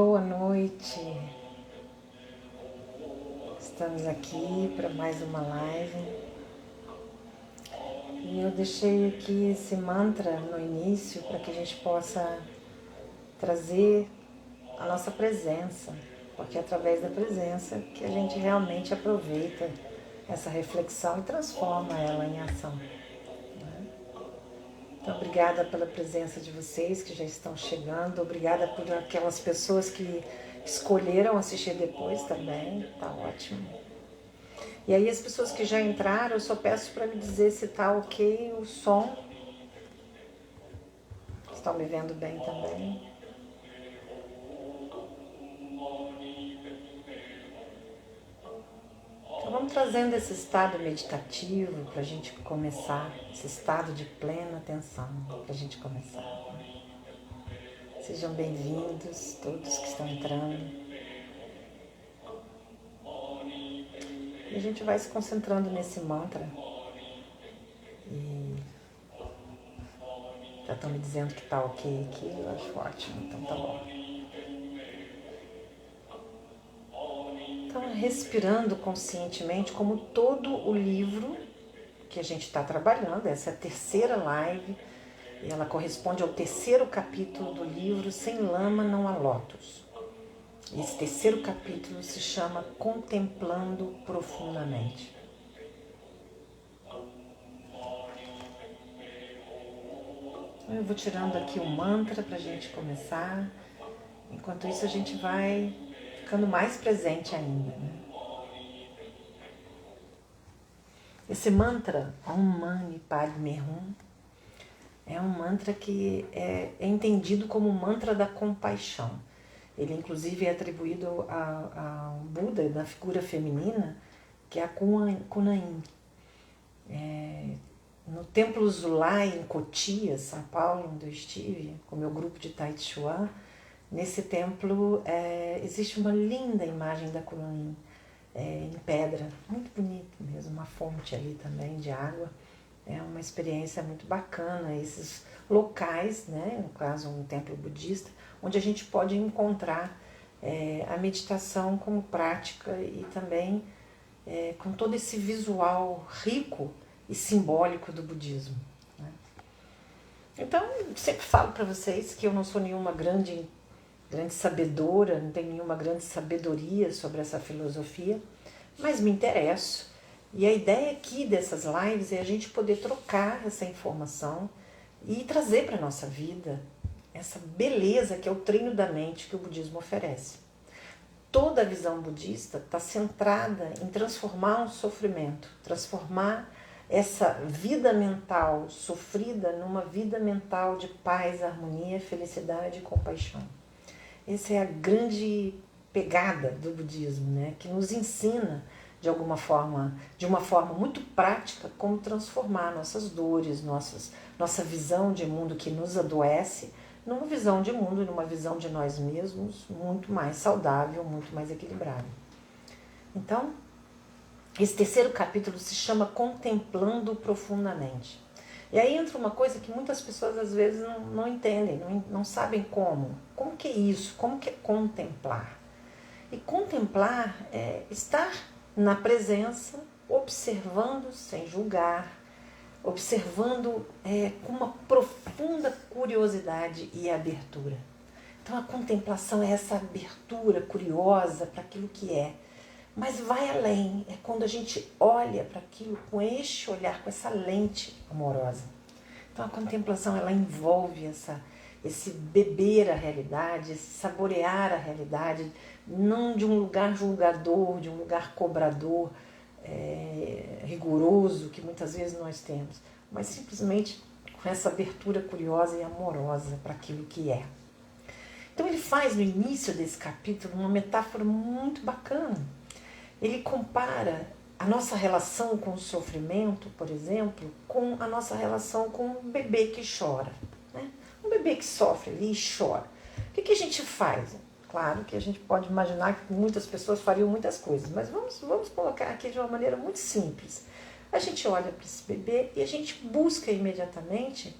Boa noite, estamos aqui para mais uma live e eu deixei aqui esse mantra no início para que a gente possa trazer a nossa presença, porque é através da presença que a gente realmente aproveita essa reflexão e transforma ela em ação. Então, obrigada pela presença de vocês que já estão chegando, obrigada por aquelas pessoas que escolheram assistir depois também, tá ótimo. E aí as pessoas que já entraram, eu só peço para me dizer se tá ok o som. Estão me vendo bem também? Então vamos trazendo esse estado meditativo para a gente começar, esse estado de plena atenção para a gente começar. Sejam bem-vindos todos que estão entrando. E a gente vai se concentrando nesse mantra. E já estão me dizendo que tá ok aqui, eu acho ótimo, então tá bom. Então, respirando conscientemente, como todo o livro que a gente está trabalhando, essa é a terceira live, e ela corresponde ao terceiro capítulo do livro Sem Lama Não Há Lótus. Esse terceiro capítulo se chama Contemplando Profundamente. Eu vou tirando aqui o mantra para a gente começar. Enquanto isso, a gente vai ficando mais presente ainda, né? Esse mantra, Om Mani Padme Hum, é um mantra que é entendido como o mantra da compaixão. Ele, inclusive, é atribuído ao Buda, da figura feminina, que é a Kuan-Yin. No Templo Zulai, em Cotia, São Paulo, onde eu estive, com o meu grupo de Tai Chi Chuan, nesse templo existe uma linda imagem da Kuan-Yin, em pedra, muito bonito mesmo, uma fonte ali também de água. É uma experiência muito bacana, esses locais, né, no caso um templo budista, onde a gente pode encontrar a meditação como prática e também com todo esse visual rico e simbólico do budismo, né? Então, sempre falo para vocês que eu não sou nenhuma grande sabedora, não tenho nenhuma grande sabedoria sobre essa filosofia, mas me interesso. E a ideia aqui dessas lives é a gente poder trocar essa informação e trazer para a nossa vida essa beleza que é o treino da mente que o budismo oferece. Toda a visão budista está centrada em transformar um sofrimento, transformar essa vida mental sofrida numa vida mental de paz, harmonia, felicidade e compaixão. Essa é a grande pegada do budismo, né? Que nos ensina de alguma forma, de uma forma muito prática, como transformar nossas dores, nossa visão de mundo que nos adoece, numa visão de mundo, numa visão de nós mesmos muito mais saudável, muito mais equilibrada. Então, esse terceiro capítulo se chama Contemplando Profundamente. E aí entra uma coisa que muitas pessoas às vezes não entendem, não sabem como. Como que é isso? Como que é contemplar? E contemplar é estar na presença, observando sem julgar, observando com uma profunda curiosidade e abertura. Então a contemplação é essa abertura curiosa para aquilo que é. Mas vai além, é quando a gente olha para aquilo com este olhar, com essa lente amorosa. Então a contemplação ela envolve esse beber a realidade, esse saborear a realidade, não de um lugar julgador, de um lugar cobrador, rigoroso, que muitas vezes nós temos, mas simplesmente com essa abertura curiosa e amorosa para aquilo que é. Então ele faz no início desse capítulo uma metáfora muito bacana. Ele compara a nossa relação com o sofrimento, por exemplo, com a nossa relação com um bebê que chora, né? Um bebê que sofre ali e chora. O que a gente faz? Claro que a gente pode imaginar que muitas pessoas fariam muitas coisas, mas vamos colocar aqui de uma maneira muito simples. A gente olha para esse bebê e a gente busca imediatamente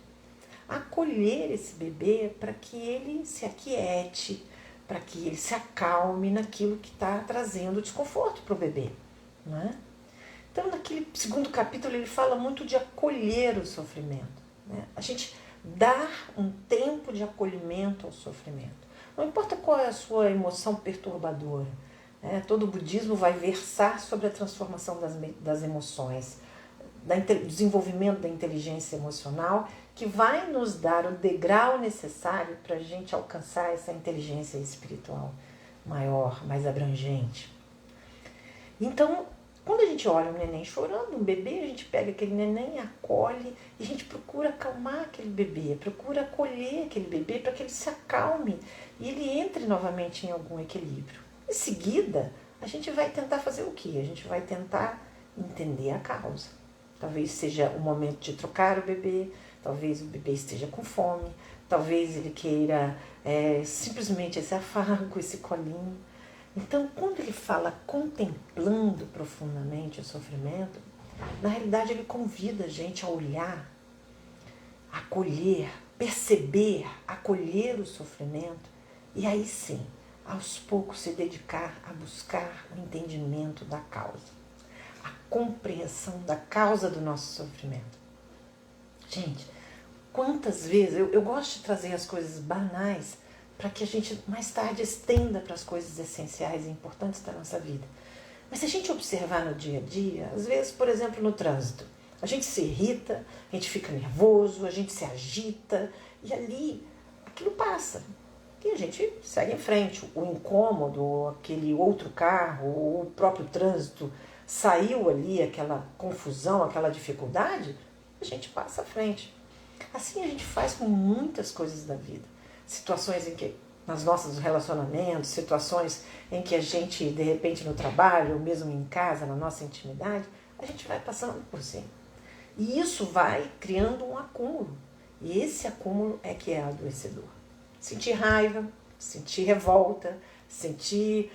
acolher esse bebê para que ele se aquiete, para que ele se acalme naquilo que está trazendo desconforto para o bebê. Não é? Então, naquele segundo capítulo, ele fala muito de acolher o sofrimento. Né? A gente dar um tempo de acolhimento ao sofrimento. Não importa qual é a sua emoção perturbadora. Né? Todo o budismo vai versar sobre a transformação das emoções, do desenvolvimento da inteligência emocional, que vai nos dar o degrau necessário para a gente alcançar essa inteligência espiritual maior, mais abrangente. Então, quando a gente olha um neném chorando, um bebê, a gente pega aquele neném, acolhe e a gente procura acalmar aquele bebê, procura acolher aquele bebê para que ele se acalme e ele entre novamente em algum equilíbrio. Em seguida, a gente vai tentar fazer o quê? A gente vai tentar entender a causa. Talvez seja o momento de trocar o bebê, talvez o bebê esteja com fome, talvez ele queira simplesmente esse afago, esse colinho. Então, quando ele fala contemplando profundamente o sofrimento, na realidade ele convida a gente a olhar, a acolher, perceber, acolher o sofrimento e aí sim, aos poucos se dedicar a buscar o entendimento da causa, a compreensão da causa do nosso sofrimento. Gente, quantas vezes, eu gosto de trazer as coisas banais para que a gente mais tarde estenda para as coisas essenciais e importantes da nossa vida. Mas se a gente observar no dia a dia, às vezes, por exemplo, no trânsito, a gente se irrita, a gente fica nervoso, a gente se agita e ali aquilo passa. E a gente segue em frente. O incômodo, aquele outro carro, o próprio trânsito, saiu ali aquela confusão, aquela dificuldade, a gente passa à frente. Assim a gente faz com muitas coisas da vida. Situações em que, nos nossos relacionamentos, situações em que a gente, de repente, no trabalho, ou mesmo em casa, na nossa intimidade, a gente vai passando por cima. E isso vai criando um acúmulo. E esse acúmulo é que é adoecedor. Sentir raiva, sentir revolta, sentir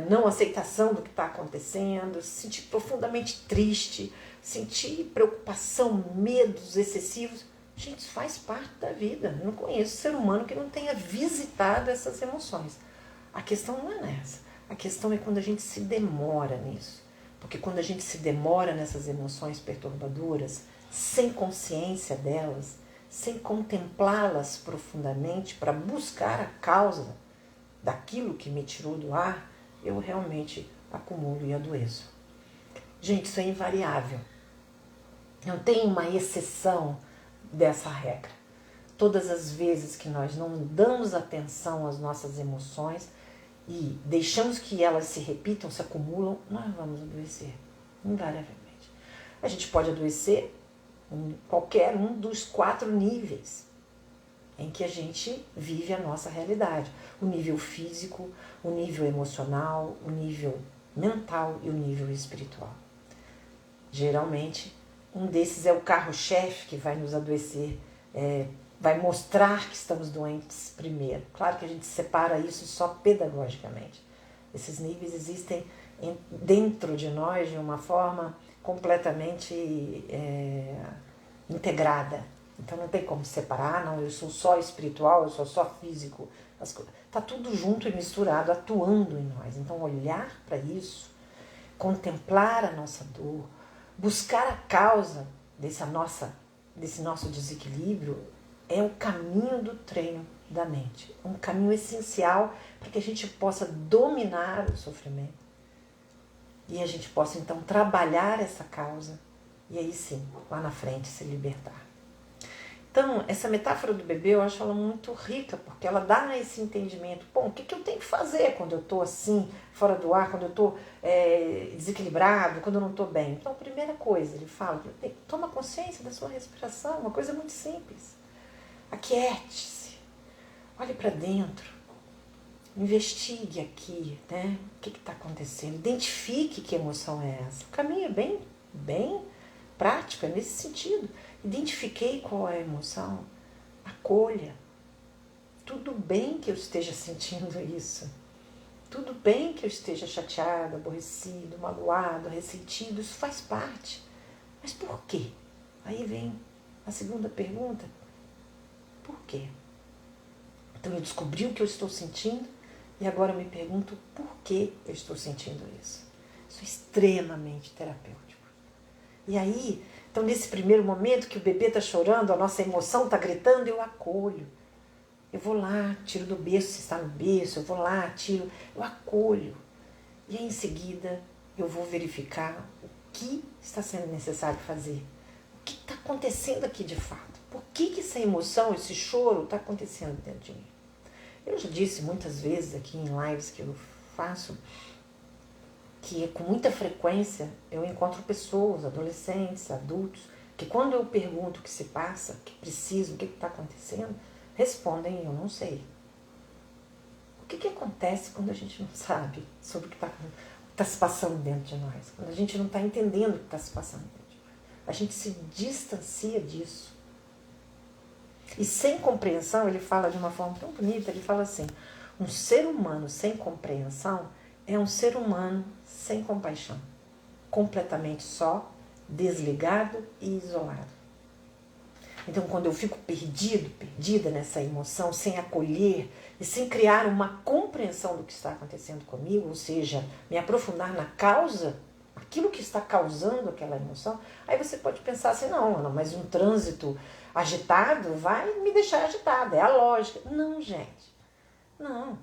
não aceitação do que está acontecendo, sentir profundamente triste, sentir preocupação, medos excessivos. Gente, isso faz parte da vida. Eu não conheço ser humano que não tenha visitado essas emoções. A questão não é nessa. A questão é quando a gente se demora nisso. Porque quando a gente se demora nessas emoções perturbadoras, sem consciência delas, sem contemplá-las profundamente para buscar a causa daquilo que me tirou do ar, eu realmente acumulo e adoeço. Gente, isso é invariável. Não tem uma exceção dessa regra. Todas as vezes que nós não damos atenção às nossas emoções e deixamos que elas se repitam, se acumulam, nós vamos adoecer, invariavelmente. A gente pode adoecer em qualquer um dos 4 níveis em que a gente vive a nossa realidade. O nível físico, o nível emocional, o nível mental e o nível espiritual. Geralmente, um desses é o carro-chefe que vai nos adoecer, vai mostrar que estamos doentes primeiro. Claro que a gente separa isso só pedagogicamente. Esses níveis existem dentro de nós de uma forma completamente integrada. Então não tem como separar, não, eu sou só espiritual, eu sou só físico. Está tudo junto e misturado, atuando em nós. Então olhar para isso, contemplar a nossa dor, buscar a causa desse nosso desequilíbrio é o caminho do treino da mente. Um caminho essencial para que a gente possa dominar o sofrimento. E a gente possa então trabalhar essa causa e aí sim, lá na frente, se libertar. Então, essa metáfora do bebê eu acho ela muito rica, porque ela dá esse entendimento. Bom, o que eu tenho que fazer quando eu estou assim, fora do ar, quando eu estou desequilibrado, quando eu não estou bem? Então, a primeira coisa, ele fala, toma consciência da sua respiração, uma coisa muito simples. Aquiete-se, olhe para dentro, investigue aqui, né? O que está acontecendo, identifique que emoção é essa. O caminho é bem prático, é nesse sentido. Identifiquei qual é a emoção, acolha. Tudo bem que eu esteja sentindo isso. Tudo bem que eu esteja chateado, aborrecido, magoado, ressentido, isso faz parte. Mas por quê? Aí vem a segunda pergunta. Por quê? Então eu descobri o que eu estou sentindo, E agora eu me pergunto por que eu estou sentindo isso. Isso é extremamente terapêutico. E aí, então nesse primeiro momento que o bebê está chorando, a nossa emoção está gritando, eu acolho. Eu vou lá, tiro do berço, se está no berço, eu vou lá, tiro, eu acolho. E aí, em seguida, eu vou verificar o que está sendo necessário fazer. O que está acontecendo aqui de fato? Por que essa emoção, esse choro está acontecendo dentro de mim? Eu já disse muitas vezes aqui em lives que eu faço que com muita frequência eu encontro pessoas, adolescentes, adultos, que quando eu pergunto o que se passa, o que preciso, o que está acontecendo, respondem, eu não sei. O que acontece quando a gente não sabe sobre o que está se passando dentro de nós? Quando a gente não está entendendo o que está se passando dentro de nós. A gente se distancia disso. E sem compreensão, ele fala de uma forma tão bonita, ele fala assim, um ser humano sem compreensão é um ser humano sem compaixão. Completamente só, desligado e isolado. Então, quando eu fico perdida nessa emoção, sem acolher e sem criar uma compreensão do que está acontecendo comigo, ou seja, me aprofundar na causa, aquilo que está causando aquela emoção, aí você pode pensar assim, não, Ana, mas um trânsito agitado vai me deixar agitada, é a lógica. Não, gente, não.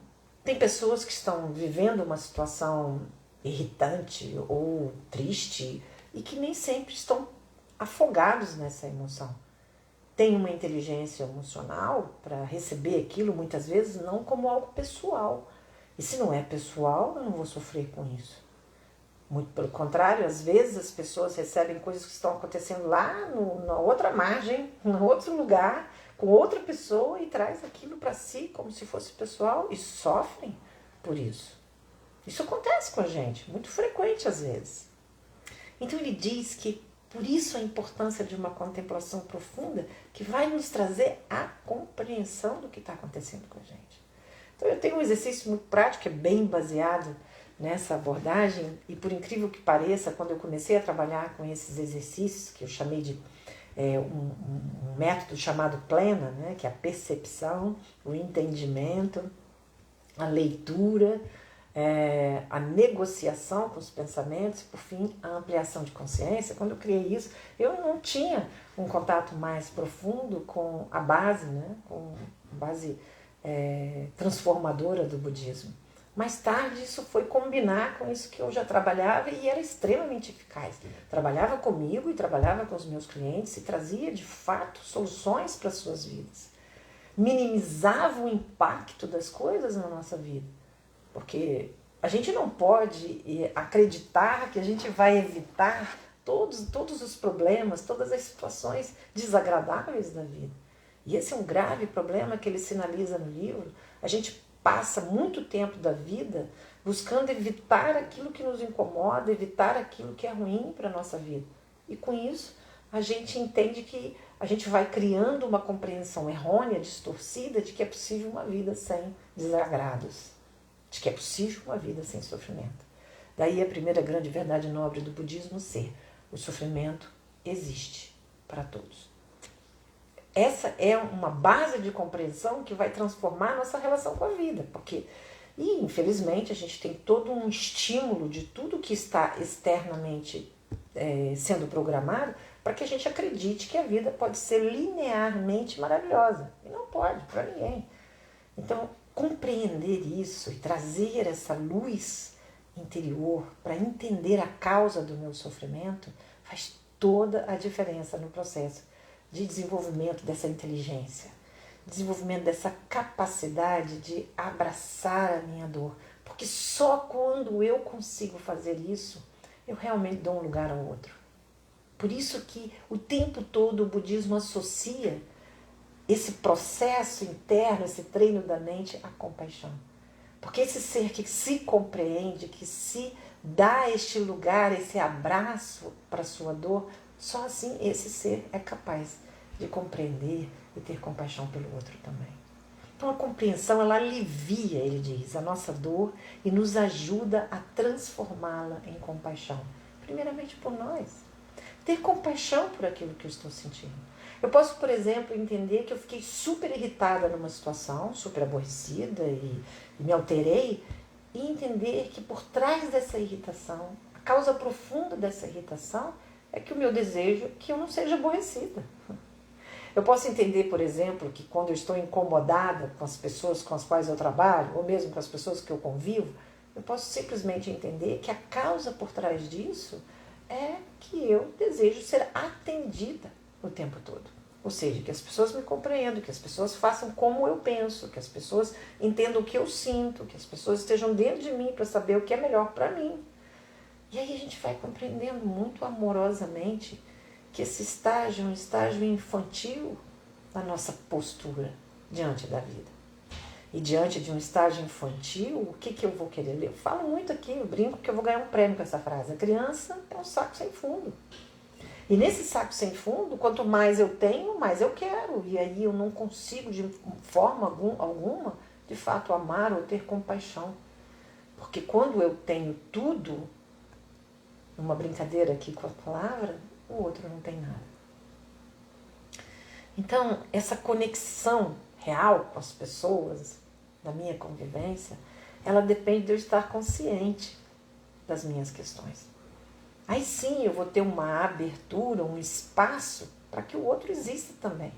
Tem pessoas que estão vivendo uma situação irritante ou triste e que nem sempre estão afogados nessa emoção. Tem uma inteligência emocional para receber aquilo, muitas vezes, não como algo pessoal. E se não é pessoal, eu não vou sofrer com isso. Muito pelo contrário, às vezes as pessoas recebem coisas que estão acontecendo lá na outra margem, em outro lugar, com outra pessoa e traz aquilo para si como se fosse pessoal e sofrem por isso. Isso acontece com a gente, muito frequente às vezes. Então ele diz que por isso a importância de uma contemplação profunda que vai nos trazer a compreensão do que está acontecendo com a gente. Então eu tenho um exercício muito prático, que é bem baseado nessa abordagem, e por incrível que pareça, quando eu comecei a trabalhar com esses exercícios, que eu chamei de um método chamado plena, né, que é a percepção, o entendimento, a leitura, a negociação com os pensamentos, por fim, a ampliação de consciência. Quando eu criei isso, eu não tinha um contato mais profundo com a base, né, com a base transformadora do budismo. Mais tarde, isso foi combinar com isso que eu já trabalhava e era extremamente eficaz. Trabalhava comigo e trabalhava com os meus clientes e trazia, de fato, soluções para as suas vidas. Minimizava o impacto das coisas na nossa vida. Porque a gente não pode acreditar que a gente vai evitar todos os problemas, todas as situações desagradáveis da vida. E esse é um grave problema que ele sinaliza no livro. A gente passa muito tempo da vida buscando evitar aquilo que nos incomoda, evitar aquilo que é ruim para a nossa vida. E com isso, a gente entende que a gente vai criando uma compreensão errônea, distorcida, de que é possível uma vida sem desagrados, de que é possível uma vida sem sofrimento. Daí a primeira grande verdade nobre do budismo ser: o sofrimento existe para todos. Essa é uma base de compreensão que vai transformar a nossa relação com a vida, porque, infelizmente, a gente tem todo um estímulo de tudo que está externamente sendo programado para que a gente acredite que a vida pode ser linearmente maravilhosa. E não pode, para ninguém. Então, compreender isso e trazer essa luz interior para entender a causa do meu sofrimento faz toda a diferença no processo de desenvolvimento dessa inteligência, desenvolvimento dessa capacidade de abraçar a minha dor, porque só quando eu consigo fazer isso, eu realmente dou um lugar ao outro. Por isso que o tempo todo o budismo associa esse processo interno, esse treino da mente à compaixão. Porque esse ser que se compreende, que se dá este lugar, esse abraço para a sua dor, só assim esse ser é capaz de compreender e ter compaixão pelo outro também. Então a compreensão, ela alivia, ele diz, a nossa dor e nos ajuda a transformá-la em compaixão. Primeiramente por nós. ter compaixão por aquilo que eu estou sentindo. Eu posso, por exemplo, entender que eu fiquei super irritada numa situação, super aborrecida e me alterei, e entender que por trás dessa irritação, a causa profunda dessa irritação é que o meu desejo é que eu não seja aborrecida. Eu posso entender, por exemplo, que quando eu estou incomodada com as pessoas com as quais eu trabalho, ou mesmo com as pessoas que eu convivo, eu posso simplesmente entender que a causa por trás disso é que eu desejo ser atendida o tempo todo. Ou seja, que as pessoas me compreendam, que as pessoas façam como eu penso, que as pessoas entendam o que eu sinto, que as pessoas estejam dentro de mim para saber o que é melhor para mim. E aí a gente vai compreendendo muito amorosamente que esse estágio é um estágio infantil da nossa postura diante da vida. E diante de um estágio infantil, o que eu vou querer ler? Eu falo muito aqui, eu brinco que eu vou ganhar um prêmio com essa frase. A criança é um saco sem fundo. E nesse saco sem fundo, quanto mais eu tenho, mais eu quero. E aí eu não consigo, de forma alguma, de fato, amar ou ter compaixão. Porque quando eu tenho tudo, numa brincadeira aqui com a palavra, o outro não tem nada. Então, essa conexão real com as pessoas, da minha convivência, ela depende de eu estar consciente das minhas questões. Aí sim eu vou ter uma abertura, um espaço para que o outro exista também.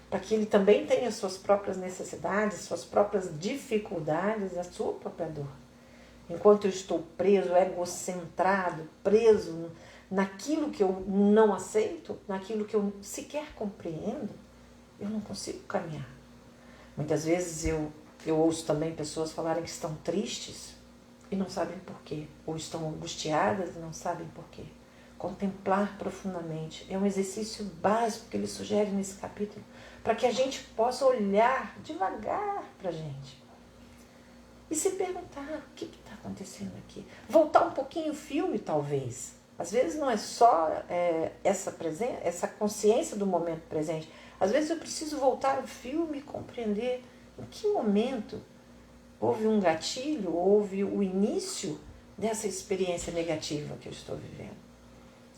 Para que ele também tenha suas próprias necessidades, suas próprias dificuldades, a sua própria dor. Enquanto eu estou preso, egocentrado, preso naquilo que eu não aceito, naquilo que eu sequer compreendo, eu não consigo caminhar. Muitas vezes eu ouço também pessoas falarem que estão tristes e não sabem porquê, ou estão angustiadas e não sabem porquê. Contemplar profundamente é um exercício básico que ele sugere nesse capítulo, para que a gente possa olhar devagar para a gente e se perguntar o que está acontecendo aqui. Voltar um pouquinho o filme, talvez. Às vezes não é só essa consciência do momento presente. Às vezes eu preciso voltar o filme e compreender em que momento houve um gatilho, houve o início dessa experiência negativa que eu estou vivendo.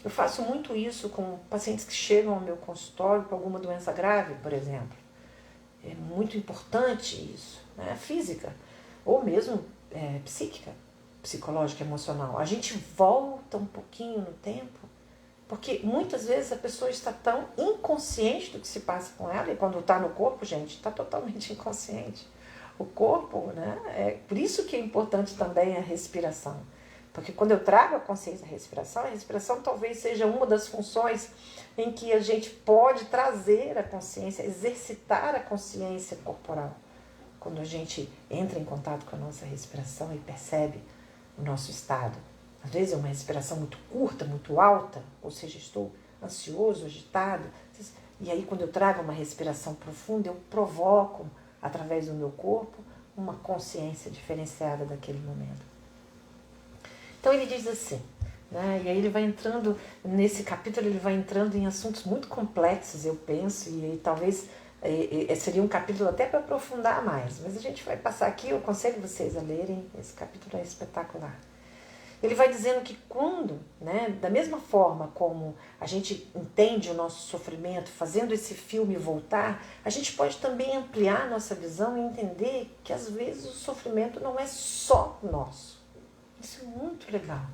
Eu faço muito isso com pacientes que chegam ao meu consultório com alguma doença grave, por exemplo. É muito importante isso, né? Física, ou mesmo psíquica, psicológica, emocional. A gente volta um pouquinho no tempo, porque muitas vezes a pessoa está tão inconsciente do que se passa com ela, e quando está no corpo, gente, está totalmente inconsciente. O corpo, né? É por isso que é importante também a respiração. Porque quando eu trago a consciência da respiração, a respiração talvez seja uma das funções em que a gente pode trazer a consciência, exercitar a consciência corporal. Quando a gente entra em contato com a nossa respiração e percebe o nosso estado. Às vezes é uma respiração muito curta, muito alta, ou seja, estou ansioso, agitado. E aí quando eu trago uma respiração profunda, eu provoco, através do meu corpo, uma consciência diferenciada daquele momento. Então ele diz assim, né? E aí ele vai entrando, nesse capítulo ele vai entrando em assuntos muito complexos, eu penso, e talvez seria um capítulo até para aprofundar mais, mas a gente vai passar aqui, eu aconselho vocês a lerem, esse capítulo é espetacular. Ele vai dizendo que quando, né, da mesma forma como a gente entende o nosso sofrimento, fazendo esse filme voltar, a gente pode também ampliar a nossa visão e entender que às vezes o sofrimento não é só nosso. Isso é muito legal.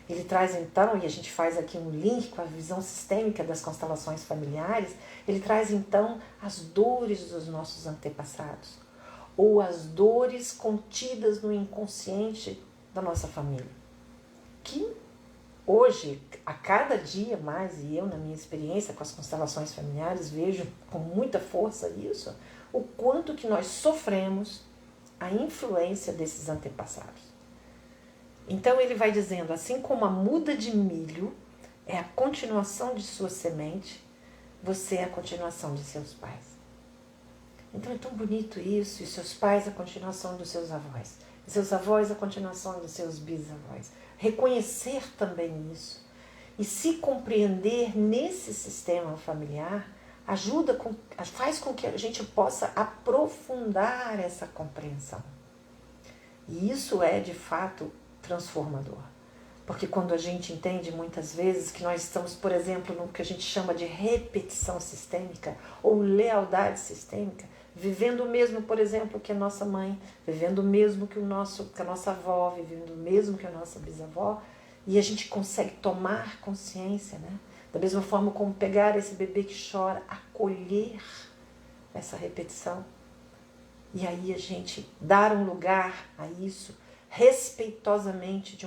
Ele traz então, e a gente faz aqui um link com a visão sistêmica das constelações familiares, ele traz então as dores dos nossos antepassados, ou as dores contidas no inconsciente da nossa família. Que hoje, a cada dia mais, e eu na minha experiência com as constelações familiares vejo com muita força isso, o quanto que nós sofremos a influência desses antepassados. Então ele vai dizendo, assim como a muda de milho é a continuação de sua semente, você é a continuação de seus pais. Então é tão bonito isso, e seus pais a continuação dos seus avós, e seus avós a continuação dos seus bisavós. Reconhecer também isso e se compreender nesse sistema familiar faz com que a gente possa aprofundar essa compreensão. E isso é de fato transformador. Porque quando a gente entende muitas vezes que nós estamos, por exemplo, no que a gente chama de repetição sistêmica ou lealdade sistêmica, vivendo o mesmo, por exemplo, que a nossa mãe, vivendo o mesmo que a nossa avó, vivendo o mesmo que a nossa bisavó, e a gente consegue tomar consciência, né? Da mesma forma como pegar esse bebê que chora, acolher essa repetição, e aí a gente dar um lugar a isso, respeitosamente,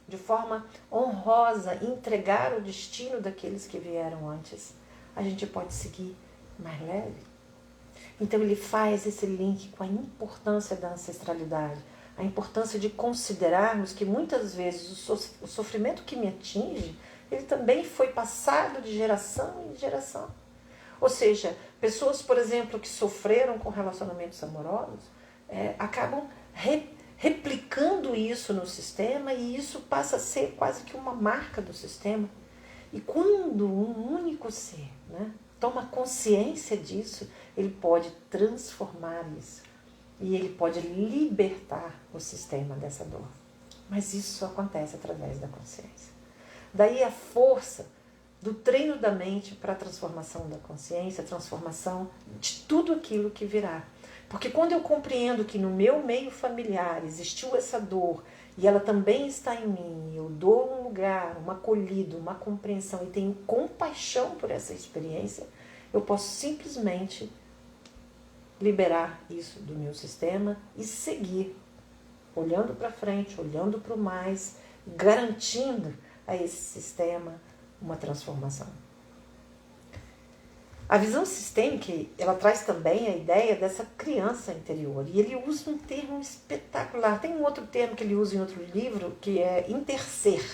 de forma honrosa, entregar o destino daqueles que vieram antes, a gente pode seguir mais leve. Então ele faz esse link com a importância da ancestralidade, a importância de considerarmos que muitas vezes o sofrimento que me atinge, ele também foi passado de geração em geração. Ou seja, pessoas, por exemplo, que sofreram com relacionamentos amorosos, acabam replicando isso no sistema e isso passa a ser quase que uma marca do sistema. E quando um único ser, né, toma consciência disso, ele pode transformar isso e ele pode libertar o sistema dessa dor. Mas isso acontece através da consciência. Daí a força do treino da mente para a transformação da consciência, a transformação de tudo aquilo que virá. Porque quando eu compreendo que no meu meio familiar existiu essa dor e ela também está em mim, eu dou um lugar, uma acolhida, uma compreensão e tenho compaixão por essa experiência, eu posso simplesmente liberar isso do meu sistema e seguir, olhando para frente, olhando para o mais, garantindo a esse sistema uma transformação. A visão sistêmica, ela traz também a ideia dessa criança interior. E ele usa um termo espetacular. Tem um outro termo que ele usa em outro livro, que é interser.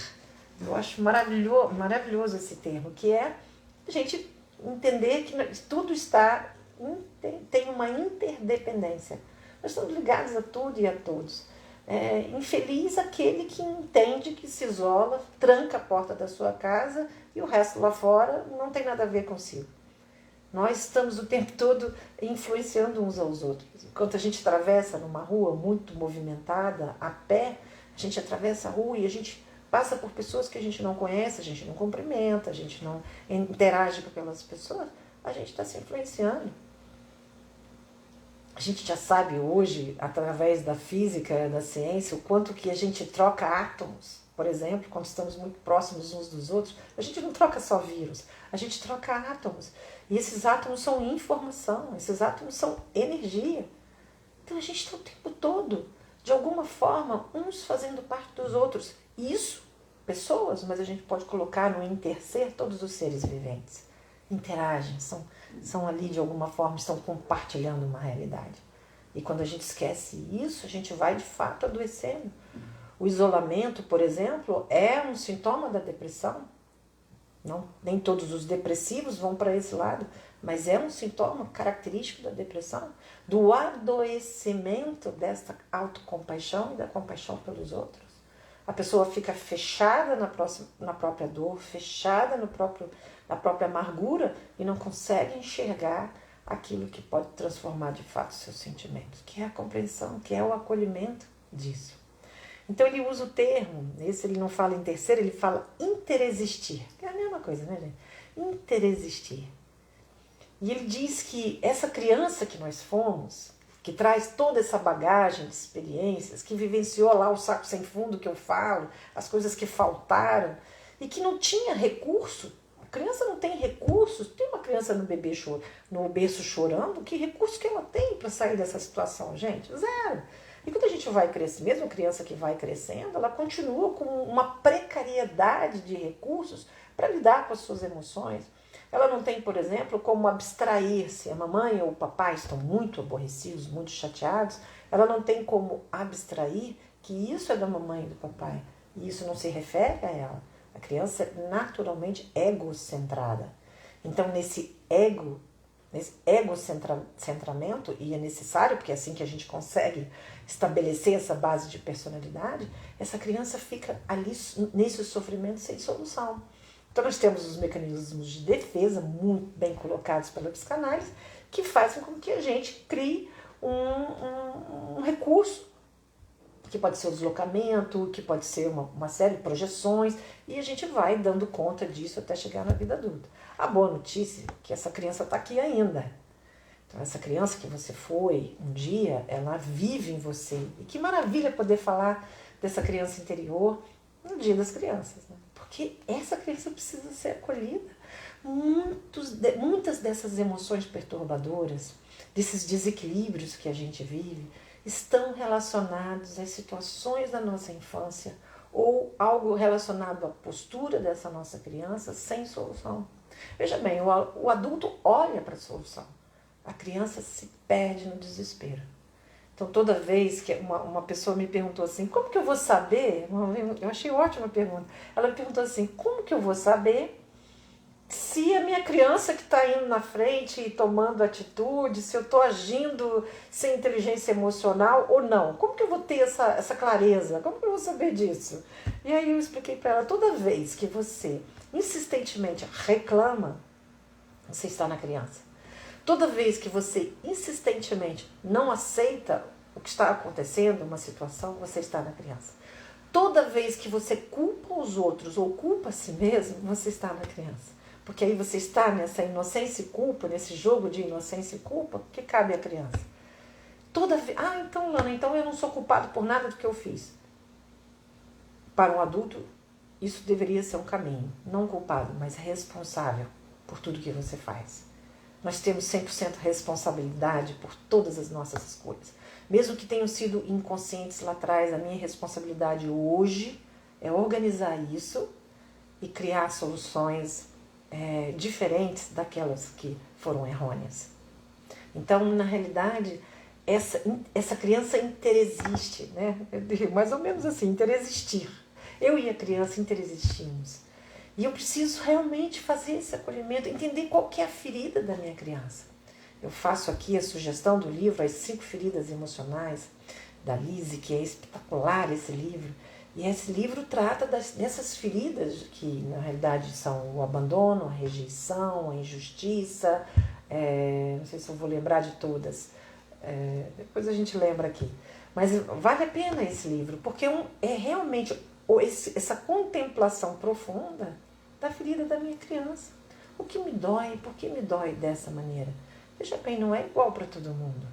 Eu acho maravilhoso esse termo, que é a gente entender que tudo tem uma interdependência. Nós estamos ligados a tudo e a todos. Infeliz aquele que entende que se isola, tranca a porta da sua casa e o resto lá fora não tem nada a ver consigo. Nós estamos o tempo todo influenciando uns aos outros. Enquanto a gente atravessa numa rua muito movimentada, a pé, a gente atravessa a rua e a gente passa por pessoas que a gente não conhece, a gente não cumprimenta, a gente não interage com aquelas pessoas, a gente está se influenciando. A gente já sabe hoje, através da física, da ciência, o quanto que a gente troca átomos. Por exemplo, quando estamos muito próximos uns dos outros, a gente não troca só vírus, a gente troca átomos. E esses átomos são informação, esses átomos são energia. Então a gente está o tempo todo, de alguma forma, uns fazendo parte dos outros. Isso, pessoas, mas a gente pode colocar no interser todos os seres viventes. Interagem, são ali de alguma forma, estão compartilhando uma realidade. E quando a gente esquece isso, a gente vai de fato adoecendo. O isolamento, por exemplo, é um sintoma da depressão. Não, nem todos os depressivos vão para esse lado, mas é um sintoma característico da depressão, do adoecimento desta autocompaixão e da compaixão pelos outros. A pessoa fica fechada na própria dor, fechada na própria amargura e não consegue enxergar aquilo que pode transformar de fato seus sentimentos, que é a compreensão, que é o acolhimento disso. Então ele usa o termo, esse ele não fala em terceiro, ele fala interexistir, que é a mesma coisa, né, gente? Interexistir. E ele diz que essa criança que nós fomos, que traz toda essa bagagem de experiências, que vivenciou lá o saco sem fundo que eu falo, as coisas que faltaram, e que não tinha recurso. A criança não tem recursos. Tem uma criança no berço chorando, que recurso que ela tem para sair dessa situação, gente? Zero. E quando a gente vai crescer, mesmo a criança que vai crescendo, ela continua com uma precariedade de recursos para lidar com as suas emoções. Ela não tem, por exemplo, como abstrair-se. A mamãe ou o papai estão muito aborrecidos, muito chateados. Ela não tem como abstrair que isso é da mamãe e do papai. E isso não se refere a ela. A criança é naturalmente egocentrada. Então, nesse egocentramento, e é necessário, porque é assim que a gente consegue estabelecer essa base de personalidade, essa criança fica ali nesse sofrimento sem solução. Então nós temos os mecanismos de defesa muito bem colocados pela psicanálise que fazem com que a gente crie um recurso que pode ser o deslocamento, que pode ser uma série de projeções, e a gente vai dando conta disso até chegar na vida adulta. A boa notícia é que essa criança está aqui ainda. Então, essa criança que você foi um dia, ela vive em você. E que maravilha poder falar dessa criança interior no Dia das Crianças, né? Porque essa criança precisa ser acolhida. Muitas dessas emoções perturbadoras, desses desequilíbrios que a gente vive, estão relacionados às situações da nossa infância ou algo relacionado à postura dessa nossa criança sem solução. Veja bem, o adulto olha para a solução. A criança se perde no desespero. Então, toda vez que uma pessoa me perguntou assim, como que eu vou saber? Eu achei ótima a pergunta. Ela me perguntou assim, como que eu vou saber se a minha criança que está indo na frente e tomando atitude, se eu estou agindo sem inteligência emocional ou não? Como que eu vou ter essa clareza? Como que eu vou saber disso? E aí eu expliquei para ela, toda vez que você insistentemente reclama, você está na criança. Toda vez que você insistentemente não aceita o que está acontecendo, uma situação, você está na criança. Toda vez que você culpa os outros ou culpa a si mesmo, você está na criança. Porque aí você está nessa inocência e culpa, nesse jogo de inocência e culpa, que cabe à criança. Toda vez, então, Lana, então eu não sou culpado por nada do que eu fiz. Para um adulto, isso deveria ser um caminho. Não culpado, mas responsável por tudo que você faz. Nós temos 100% responsabilidade por todas as nossas escolhas. Mesmo que tenham sido inconscientes lá atrás, a minha responsabilidade hoje é organizar isso e criar soluções diferentes daquelas que foram errôneas. Então, na realidade, essa criança interexiste, né? Mais ou menos assim, interexistir. Eu e a criança interexistimos. E eu preciso realmente fazer esse acolhimento, entender qual que é a ferida da minha criança. Eu faço aqui a sugestão do livro, As 5 Feridas Emocionais, da Lise, que é espetacular esse livro. E esse livro trata dessas feridas, que na realidade são o abandono, a rejeição, a injustiça, não sei se eu vou lembrar de todas, depois a gente lembra aqui. Mas vale a pena esse livro, porque é realmente essa contemplação profunda da ferida da minha criança. O que me dói? Por que me dói dessa maneira? Veja bem, não é igual para todo mundo.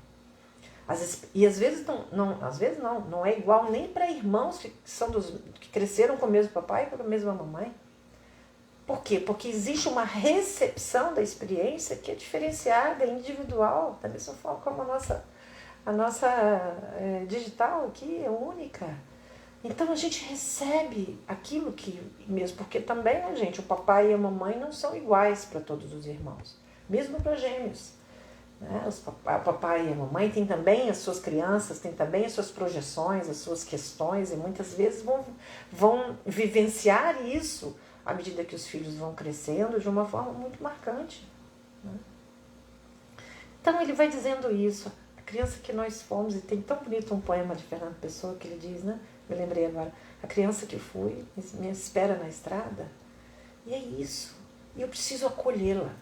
Às vezes não é igual nem para irmãos que cresceram com o mesmo papai e com a mesma mamãe. Por quê? Porque existe uma recepção da experiência que é diferenciada, é individual, da mesma forma como a nossa digital aqui é única. Então a gente recebe aquilo que mesmo, porque também, gente, o papai e a mamãe não são iguais para todos os irmãos, mesmo para gêmeos. Né? O papai e a mamãe têm também as suas crianças, têm também as suas projeções, as suas questões, e muitas vezes vão vivenciar isso à medida que os filhos vão crescendo de uma forma muito marcante. Né? Então ele vai dizendo isso, a criança que nós fomos, e tem tão bonito um poema de Fernando Pessoa que ele diz, né? Eu lembrei agora, a criança que fui, me espera na estrada, e é isso, e eu preciso acolhê-la,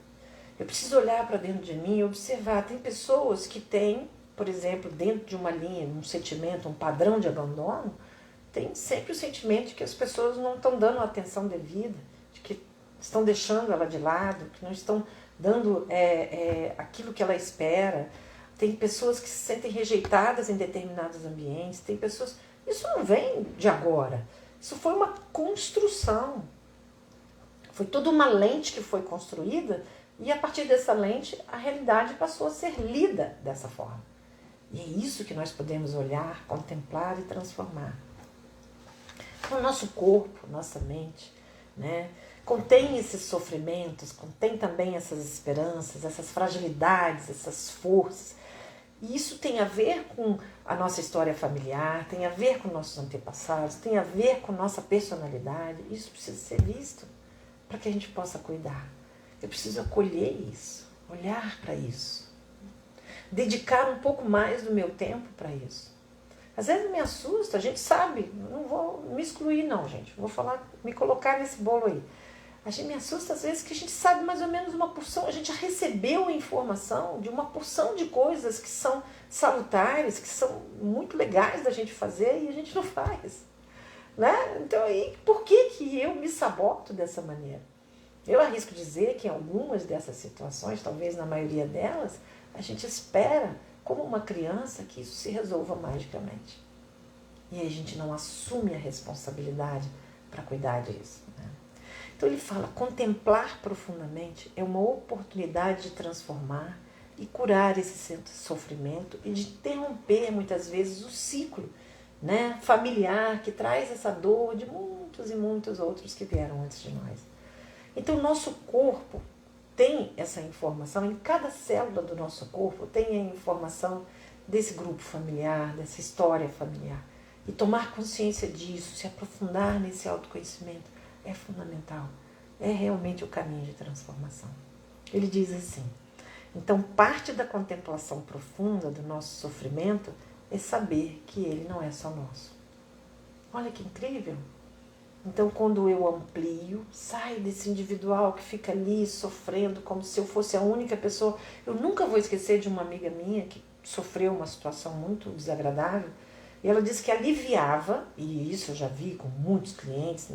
eu preciso olhar para dentro de mim e observar. Tem pessoas que têm, por exemplo, dentro de uma linha, um sentimento, um padrão de abandono, tem sempre o sentimento de que as pessoas não estão dando a atenção devida, de que estão deixando ela de lado, que não estão dando aquilo que ela espera. Tem pessoas que se sentem rejeitadas em determinados ambientes, tem pessoas... Isso não vem de agora, isso foi uma construção, foi toda uma lente que foi construída e a partir dessa lente a realidade passou a ser lida dessa forma. E é isso que nós podemos olhar, contemplar e transformar. O nosso corpo, nossa mente, né, contém esses sofrimentos, contém também essas esperanças, essas fragilidades, essas forças. E isso tem a ver com a nossa história familiar, tem a ver com nossos antepassados, tem a ver com nossa personalidade. Isso precisa ser visto para que a gente possa cuidar. Eu preciso acolher isso, olhar para isso, dedicar um pouco mais do meu tempo para isso. Às vezes me assusta, a gente sabe, não vou me excluir não, gente, vou falar, me colocar nesse bolo aí. A gente me assusta às vezes que a gente sabe mais ou menos uma porção, a gente já recebeu a informação de uma porção de coisas que são salutares, que são muito legais da gente fazer e a gente não faz. Né? Então, e por que eu me saboto dessa maneira? Eu arrisco dizer que em algumas dessas situações, talvez na maioria delas, a gente espera, como uma criança, que isso se resolva magicamente. E aí a gente não assume a responsabilidade para cuidar disso. Né? Então ele fala, contemplar profundamente é uma oportunidade de transformar e curar esse sofrimento e de interromper muitas vezes o ciclo, né, familiar que traz essa dor de muitos e muitos outros que vieram antes de nós. Então o nosso corpo tem essa informação, em cada célula do nosso corpo tem a informação desse grupo familiar, dessa história familiar. E tomar consciência disso, se aprofundar nesse autoconhecimento é fundamental. É realmente o caminho de transformação. Ele diz assim, então parte da contemplação profunda do nosso sofrimento é saber que ele não é só nosso. Olha que incrível! Então, quando eu amplio, saio desse individual que fica ali sofrendo como se eu fosse a única pessoa. Eu nunca vou esquecer de uma amiga minha que sofreu uma situação muito desagradável e ela disse que aliviava, e isso eu já vi com muitos clientes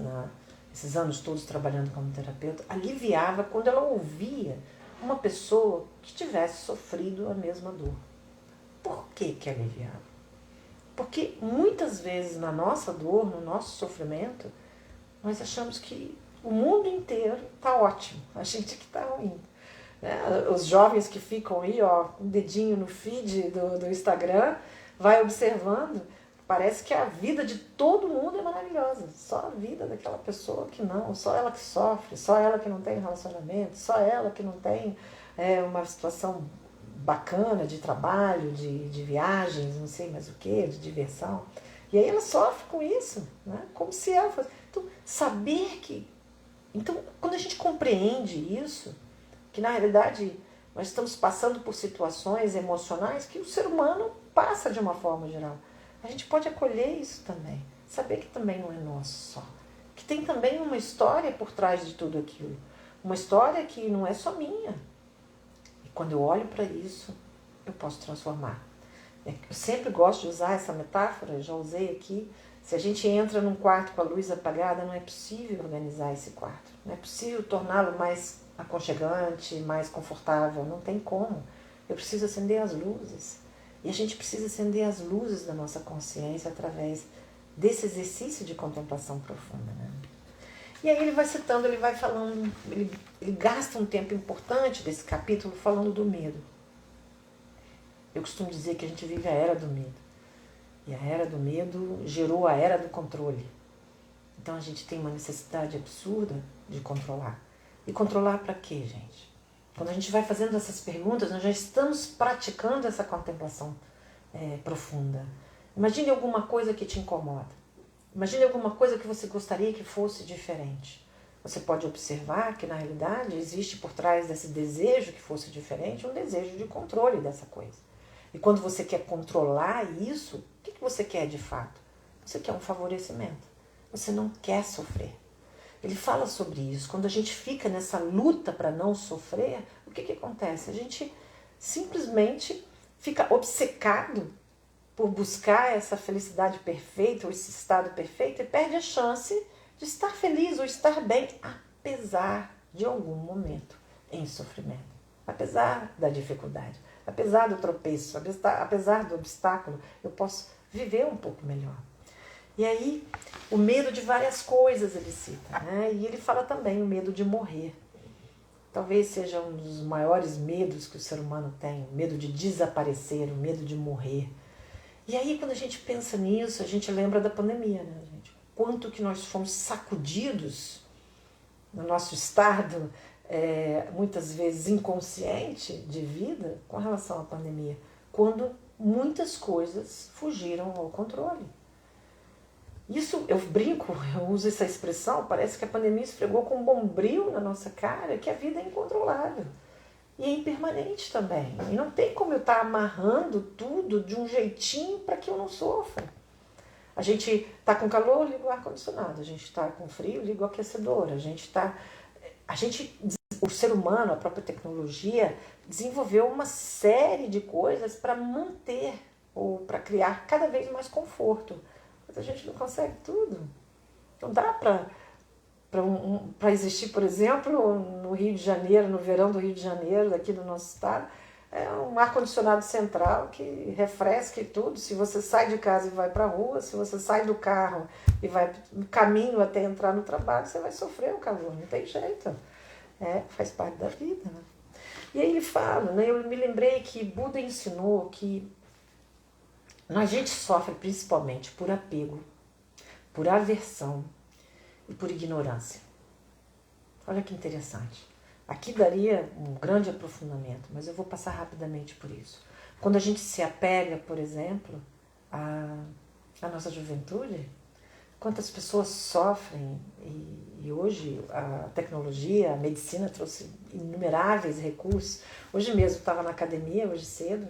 esses anos todos trabalhando como terapeuta, aliviava quando ela ouvia uma pessoa que tivesse sofrido a mesma dor. Por que aliviava? Porque muitas vezes na nossa dor, no nosso sofrimento, nós achamos que o mundo inteiro está ótimo, a gente que está ruim. Né? Os jovens que ficam aí, ó, um dedinho no feed do Instagram, vai observando, parece que a vida de todo mundo é maravilhosa. Só a vida daquela pessoa que não, só ela que sofre, só ela que não tem relacionamento, só ela que não tem uma situação bacana de trabalho, de viagens, não sei mais o que, de diversão. E aí ela sofre com isso, né? Como se ela fosse. Então, saber que... Então, quando a gente compreende isso, que na realidade nós estamos passando por situações emocionais que o ser humano passa de uma forma geral, a gente pode acolher isso também. Saber que também não é nosso só. Que tem também uma história por trás de tudo aquilo. Uma história que não é só minha. E quando eu olho para isso, eu posso transformar. Eu sempre gosto de usar essa metáfora, já usei aqui. Se a gente entra num quarto com a luz apagada, não é possível organizar esse quarto. Não é possível torná-lo mais aconchegante, mais confortável. Não tem como. Eu preciso acender as luzes. E a gente precisa acender as luzes da nossa consciência através desse exercício de contemplação profunda. Né? E aí ele vai citando, ele vai falando, ele gasta um tempo importante desse capítulo falando do medo. Eu costumo dizer que a gente vive a era do medo. E a era do medo gerou a era do controle. Então a gente tem uma necessidade absurda de controlar. E controlar para quê, gente? Quando a gente vai fazendo essas perguntas, nós já estamos praticando essa contemplação profunda. Imagine alguma coisa que te incomoda. Imagine alguma coisa que você gostaria que fosse diferente. Você pode observar que, na realidade, existe por trás desse desejo que fosse diferente um desejo de controle dessa coisa. E quando você quer controlar isso, o que você quer de fato? Você quer um favorecimento. Você não quer sofrer. Ele fala sobre isso. Quando a gente fica nessa luta para não sofrer, o que acontece? A gente simplesmente fica obcecado por buscar essa felicidade perfeita ou esse estado perfeito e perde a chance de estar feliz ou estar bem, apesar de algum momento em sofrimento, apesar da dificuldade, apesar do tropeço, apesar do obstáculo, eu posso viver um pouco melhor. E aí, o medo de várias coisas ele cita, né? E ele fala também o medo de morrer. Talvez seja um dos maiores medos que o ser humano tem, o medo de desaparecer, o medo de morrer. E aí, quando a gente pensa nisso, a gente lembra da pandemia, né, gente? Quanto que nós fomos sacudidos no nosso estado, muitas vezes inconsciente de vida, com relação à pandemia, quando muitas coisas fugiram ao controle. Isso, eu brinco, eu uso essa expressão, parece que a pandemia esfregou com um bombril na nossa cara, que a vida é incontrolável. E é impermanente também. E não tem como eu estar amarrando tudo de um jeitinho para que eu não sofra. A gente está com calor, liga o ar-condicionado. A gente está com frio, liga o aquecedor. A gente está o ser humano, a própria tecnologia, desenvolveu uma série de coisas para manter ou para criar cada vez mais conforto. Mas a gente não consegue tudo. Não dá para existir, por exemplo, no Rio de Janeiro, no verão do Rio de Janeiro, aqui do nosso estado, é um ar-condicionado central que refresca tudo. Se você sai de casa e vai para a rua, se você sai do carro e vai no caminho até entrar no trabalho, você vai sofrer o calor, não tem jeito. Faz parte da vida. Né? E aí ele fala, né, eu me lembrei que Buda ensinou que a gente sofre principalmente por apego, por aversão e por ignorância. Olha que interessante. Aqui daria um grande aprofundamento, mas eu vou passar rapidamente por isso. Quando a gente se apega, por exemplo, à nossa juventude, quantas pessoas sofrem, e hoje a tecnologia, a medicina trouxe inumeráveis recursos. Hoje mesmo estava na academia, hoje cedo,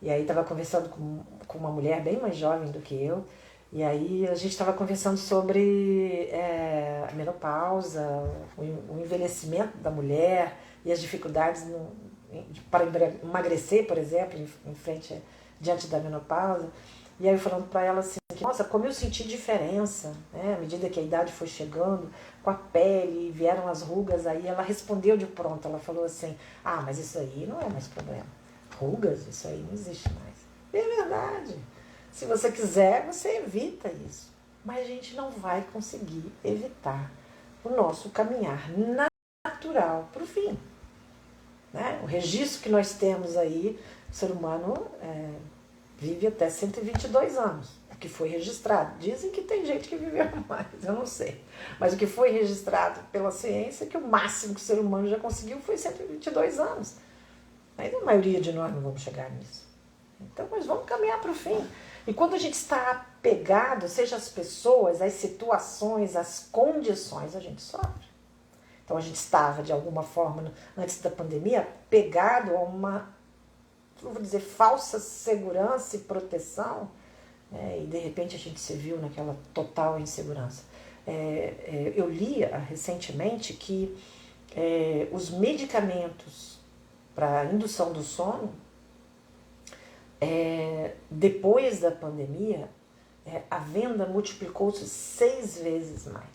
e aí estava conversando com uma mulher bem mais jovem do que eu, e aí a gente estava conversando sobre a menopausa, o envelhecimento da mulher e as dificuldades para emagrecer, por exemplo, diante da menopausa. E aí eu falando para ela assim, que, nossa, como eu senti diferença, né? À medida que a idade foi chegando, com a pele, vieram as rugas, aí ela respondeu de pronto, ela falou assim, mas isso aí não é mais problema. Rugas, isso aí não existe mais. E é verdade. Se você quiser, você evita isso. Mas a gente não vai conseguir evitar o nosso caminhar natural para o fim. Né? O registro que nós temos aí, o ser humano vive até 122 anos, o que foi registrado. Dizem que tem gente que viveu mais, eu não sei. Mas o que foi registrado pela ciência é que o máximo que o ser humano já conseguiu foi 122 anos. Mas a maioria de nós não vamos chegar nisso. Então, nós vamos caminhar para o fim. E quando a gente está apegado, seja as pessoas, as situações, as condições, a gente sofre. Então, a gente estava, de alguma forma, antes da pandemia, apegado a uma, vou dizer, falsa segurança e proteção, e de repente a gente se viu naquela total insegurança. Eu li recentemente que os medicamentos para a indução do sono, depois da pandemia, a venda multiplicou-se 6 vezes mais.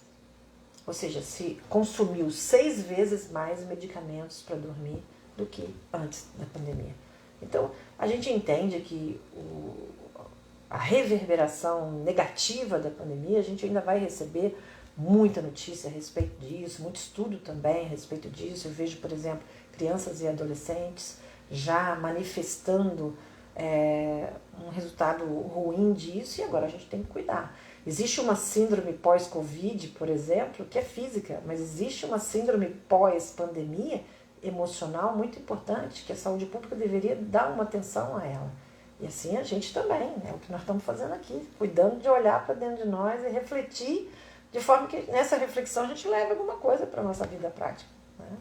Ou seja, se consumiu 6 vezes mais medicamentos para dormir do que antes da pandemia. Então, a gente entende que a reverberação negativa da pandemia, a gente ainda vai receber muita notícia a respeito disso, muito estudo também a respeito disso. Eu vejo, por exemplo, crianças e adolescentes já manifestando um resultado ruim disso, e agora a gente tem que cuidar. Existe uma síndrome pós-Covid, por exemplo, que é física, mas existe uma síndrome pós-pandemia emocional muito importante, que a saúde pública deveria dar uma atenção a ela. E assim a gente também, é o que nós estamos fazendo aqui, cuidando de olhar para dentro de nós e refletir, de forma que nessa reflexão a gente leve alguma coisa para a nossa vida prática. Né?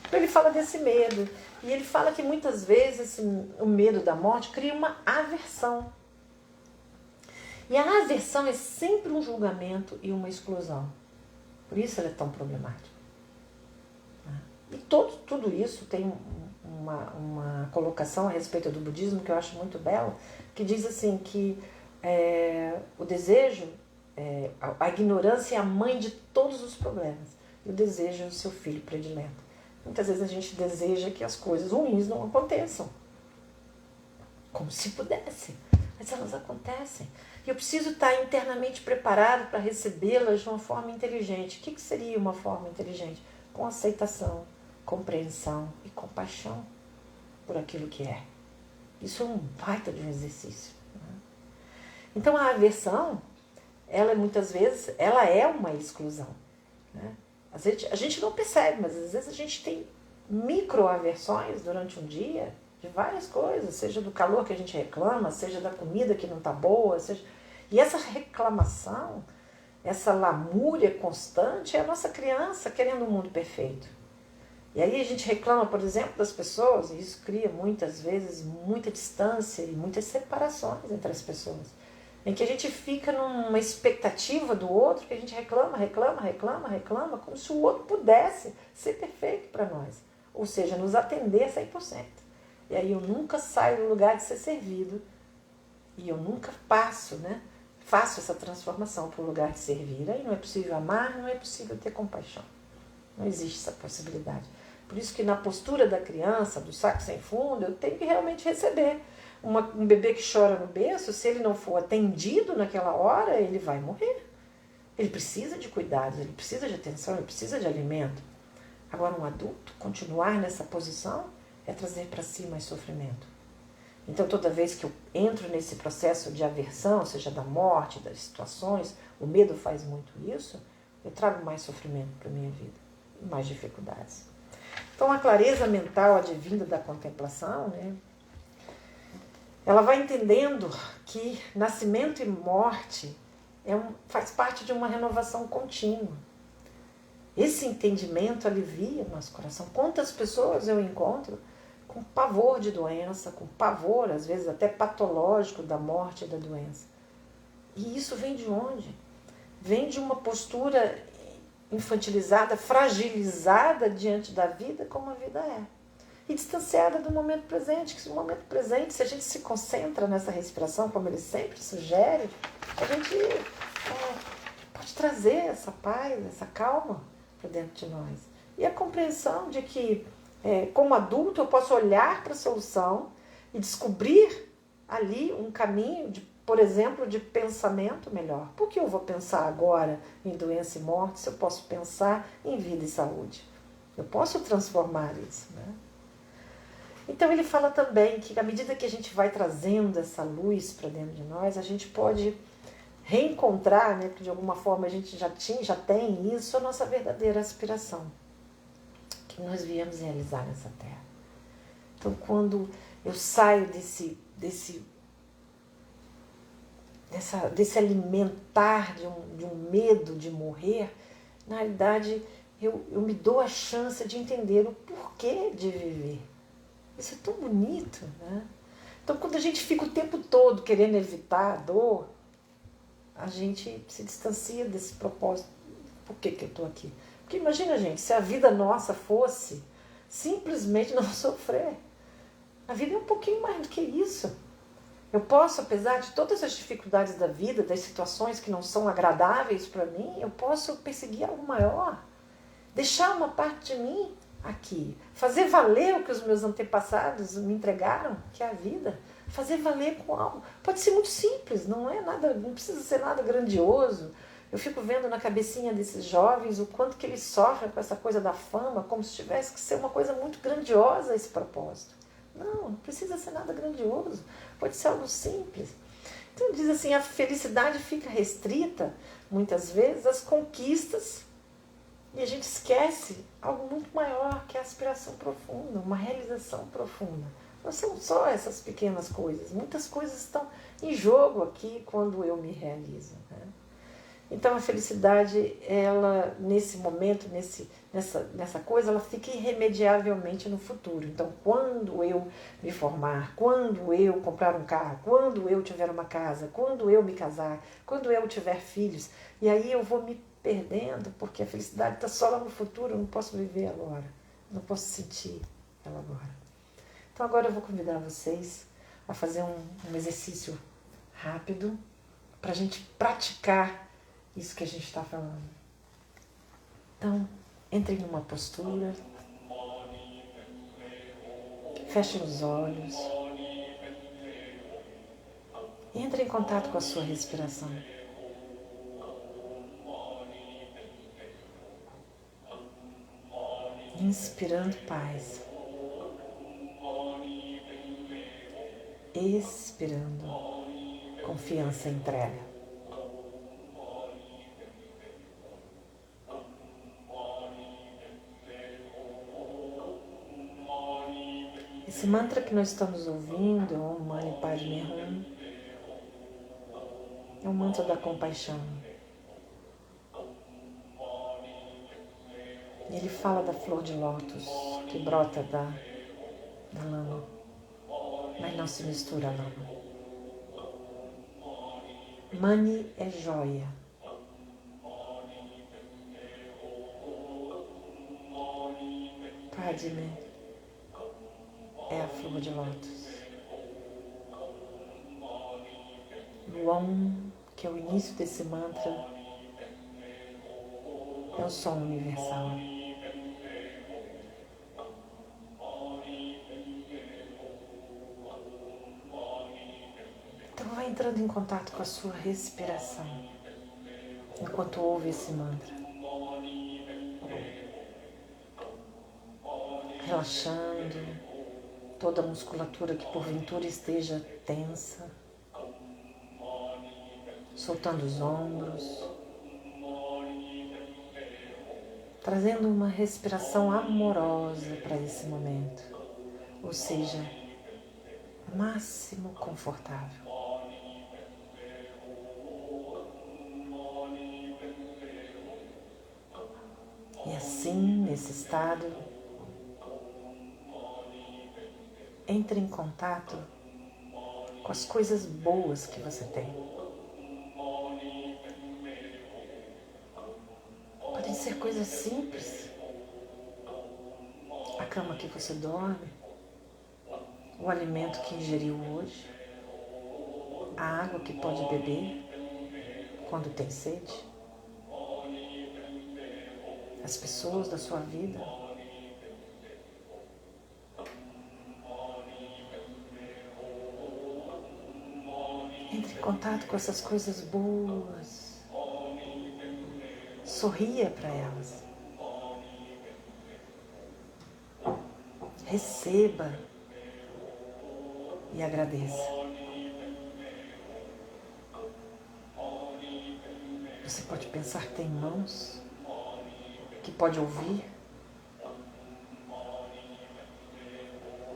Então ele fala desse medo, e ele fala que muitas vezes o medo da morte cria uma aversão. E a aversão é sempre um julgamento e uma exclusão. Por isso ela é tão problemática. E tudo isso tem uma colocação a respeito do budismo que eu acho muito bela, que diz assim que o desejo, a ignorância é a mãe de todos os problemas. E o desejo é o seu filho predileto. Muitas vezes a gente deseja que as coisas ruins não aconteçam. Como se pudesse. Mas elas acontecem. E eu preciso estar internamente preparado para recebê-las de uma forma inteligente. O que seria uma forma inteligente? Com aceitação, compreensão e compaixão por aquilo que é. Isso é um baita de um exercício. Né? Então a aversão, ela muitas vezes, ela é uma exclusão. Né? A gente não percebe, mas às vezes a gente tem microaversões durante um dia de várias coisas, seja do calor que a gente reclama, seja da comida que não está boa, e essa reclamação, essa lamúria constante é a nossa criança querendo um mundo perfeito. E aí a gente reclama, por exemplo, das pessoas, e isso cria muitas vezes muita distância e muitas separações entre as pessoas. em que a gente fica numa expectativa do outro, que a gente reclama, como se o outro pudesse ser perfeito para nós. Ou seja, nos atender 100%. E aí eu nunca saio do lugar de ser servido e eu nunca faço essa transformação para o lugar de servir. Aí não é possível amar, não é possível ter compaixão. Não existe essa possibilidade. Por isso que na postura da criança, do saco sem fundo, eu tenho que realmente receber. Um bebê que chora no berço, se ele não for atendido naquela hora, ele vai morrer. Ele precisa de cuidados, ele precisa de atenção, ele precisa de alimento. Agora, um adulto, continuar nessa posição é trazer para si mais sofrimento. Então, toda vez que eu entro nesse processo de aversão, seja da morte, das situações, o medo faz muito isso, eu trago mais sofrimento para a minha vida, mais dificuldades. Então, a clareza mental advinda da contemplação, ela vai entendendo que nascimento e morte faz parte de uma renovação contínua. Esse entendimento alivia o nosso coração. Quantas pessoas eu encontro com pavor de doença, com pavor, às vezes até patológico, da morte e da doença. E isso vem de onde? Vem de uma postura infantilizada, fragilizada diante da vida como a vida é. E distanciada do momento presente, que no momento presente, se a gente se concentra nessa respiração, como ele sempre sugere, a gente pode trazer essa paz, essa calma para dentro de nós. E a compreensão de que, como adulto, eu posso olhar para a solução e descobrir ali um caminho, por exemplo, de pensamento melhor. Por que eu vou pensar agora em doença e morte se eu posso pensar em vida e saúde? Eu posso transformar isso, Então ele fala também que à medida que a gente vai trazendo essa luz para dentro de nós, a gente pode reencontrar, porque de alguma forma a gente já tem isso, a nossa verdadeira aspiração, que nós viemos realizar nessa terra. Então quando eu saio desse alimentar de um medo de morrer, na realidade eu me dou a chance de entender o porquê de viver. Isso é tão bonito, Então, quando a gente fica o tempo todo querendo evitar a dor, a gente se distancia desse propósito. Por que eu estou aqui? Porque imagina, gente, se a vida nossa fosse simplesmente não sofrer. A vida é um pouquinho mais do que isso. Eu posso, apesar de todas as dificuldades da vida, das situações que não são agradáveis para mim, eu posso perseguir algo maior. Deixar uma parte de mim aqui, fazer valer o que os meus antepassados me entregaram, que é a vida, fazer valer com algo. Pode ser muito simples, não precisa ser nada grandioso. Eu fico vendo na cabecinha desses jovens o quanto que eles sofrem com essa coisa da fama, como se tivesse que ser uma coisa muito grandiosa esse propósito. Não precisa ser nada grandioso, pode ser algo simples. Então diz assim, a felicidade fica restrita, muitas vezes, às conquistas. E a gente esquece algo muito maior, que é a aspiração profunda, uma realização profunda. Não são só essas pequenas coisas. Muitas coisas estão em jogo aqui quando eu me realizo. Então a felicidade, ela nesse momento, nessa coisa, ela fica irremediavelmente no futuro. Então quando eu me formar, quando eu comprar um carro, quando eu tiver uma casa, quando eu me casar, quando eu tiver filhos, e aí eu vou me perdendo, porque a felicidade está só lá no futuro, eu não posso viver agora, não posso sentir ela agora. Então agora eu vou convidar vocês a fazer um exercício rápido para a gente praticar isso que a gente está falando. Então, entrem numa postura, fechem os olhos, e entrem em contato com a sua respiração. Inspirando paz, expirando confiança e entrega. Esse mantra que nós estamos ouvindo, Om Mani Padme Hum, é um mantra da compaixão. Ele fala da flor de lótus que brota da lama, mas não se mistura à lama. Mani é joia. Padme é a flor de lótus. O Om, que é o início desse mantra, é o som universal. Então vai entrando em contato com a sua respiração enquanto ouve esse mantra. Relaxando toda a musculatura que porventura esteja tensa. Soltando os ombros. Trazendo uma respiração amorosa para esse momento. Ou seja, máximo confortável. E assim, nesse estado, entre em contato com as coisas boas que você tem. Podem ser coisas simples. A cama que você dorme, o alimento que ingeriu hoje, a água que pode beber quando tem sede, as pessoas da sua vida. Entre em contato com essas coisas boas. Sorria para elas. Receba e agradeça. Você pode pensar que tem mãos, que pode ouvir.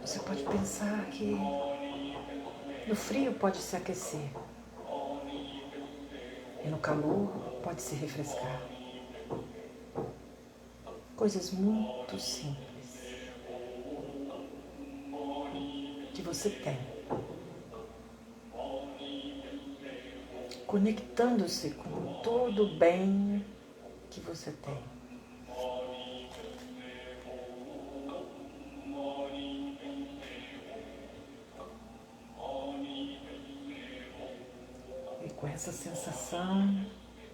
Você pode pensar que no frio pode se aquecer e no calor pode se refrescar. Coisas muito simples que você tem, conectando-se com todo o bem que você tem. E com essa sensação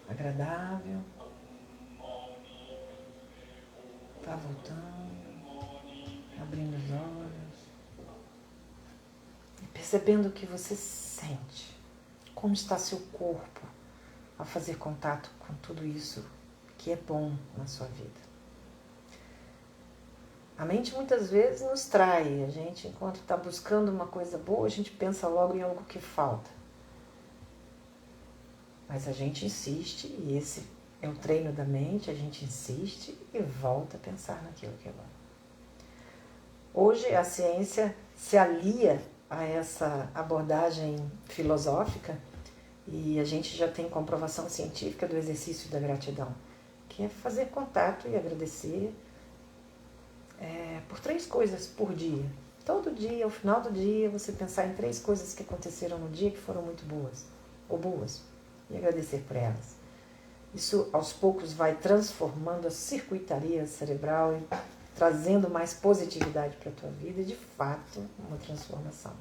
agradável, tá voltando, abrindo os olhos e percebendo o que você sente, como está seu corpo ao fazer contato com tudo isso que é bom na sua vida. A mente muitas vezes nos trai, a gente enquanto está buscando uma coisa boa, a gente pensa logo em algo que falta. Mas a gente insiste, e esse é o treino da mente, a gente insiste e volta a pensar naquilo que é bom. Hoje a ciência se alia a essa abordagem filosófica e a gente já tem comprovação científica do exercício da gratidão, que é fazer contato e agradecer por 3 coisas por dia. Todo dia, ao final do dia, você pensar em 3 coisas que aconteceram no dia que foram muito boas, ou boas, e agradecer por elas. Isso, aos poucos, vai transformando a circuitaria cerebral e trazendo mais positividade para a tua vida e, de fato, uma transformação.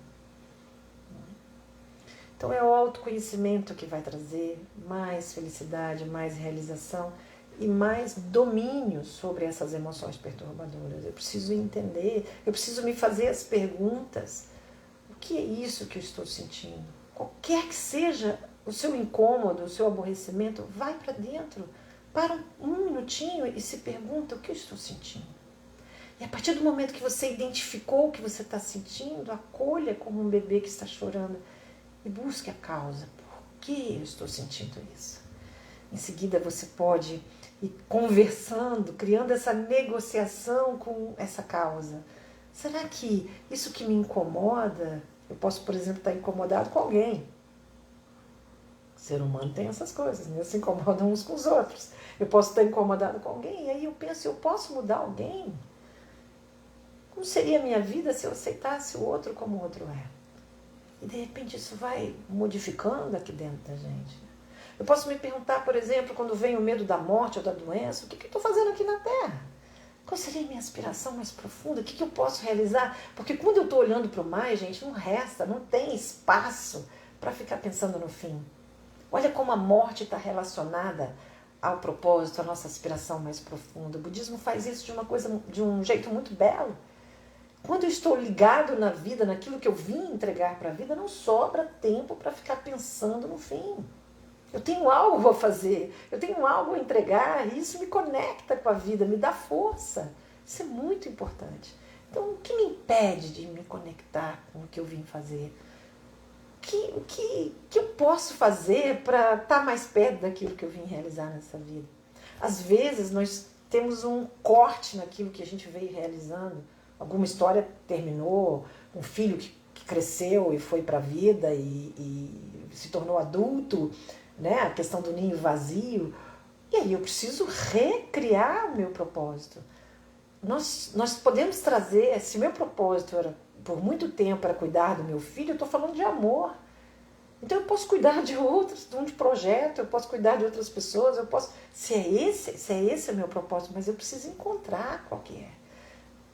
Então, é o autoconhecimento que vai trazer mais felicidade, mais realização e mais domínio sobre essas emoções perturbadoras. Eu preciso entender, eu preciso me fazer as perguntas. O que é isso que eu estou sentindo? Qualquer que seja o seu incômodo, o seu aborrecimento, vai para dentro, para um minutinho e se pergunta o que eu estou sentindo. E a partir do momento que você identificou o que você está sentindo, acolha como um bebê que está chorando e busque a causa. Por que eu estou sentindo isso? Em seguida você pode ir conversando, criando essa negociação com essa causa. Será que isso que me incomoda, eu posso, por exemplo, estar incomodado com alguém? O ser humano tem essas coisas, né? Se incomodam uns com os outros. Eu posso estar incomodado com alguém, e aí eu penso, eu posso mudar alguém? Como seria a minha vida se eu aceitasse o outro como o outro é? E de repente isso vai modificando aqui dentro da gente. Eu posso me perguntar, por exemplo, quando vem o medo da morte ou da doença, o que eu estou fazendo aqui na Terra? Qual seria a minha aspiração mais profunda? O que eu posso realizar? Porque quando eu estou olhando para o mais, gente, não tem espaço para ficar pensando no fim. Olha como a morte está relacionada ao propósito, à nossa aspiração mais profunda. O budismo faz isso de um jeito muito belo. Quando eu estou ligado na vida, naquilo que eu vim entregar para a vida, não sobra tempo para ficar pensando no fim. Eu tenho algo a fazer, eu tenho algo a entregar, e isso me conecta com a vida, me dá força. Isso é muito importante. Então, o que me impede de me conectar com o que eu vim fazer? O que eu posso fazer para estar mais perto daquilo que eu vim realizar nessa vida? Às vezes, nós temos um corte naquilo que a gente veio realizando. Alguma história terminou, um filho que cresceu e foi para a vida e se tornou adulto, né? A questão do ninho vazio. E aí eu preciso recriar o meu propósito. Nós podemos trazer, se meu propósito por muito tempo era cuidar do meu filho, eu estou falando de amor. Então eu posso cuidar de outros, de um projeto, eu posso cuidar de outras pessoas, eu posso. Se é esse o meu propósito, mas eu preciso encontrar qual que é.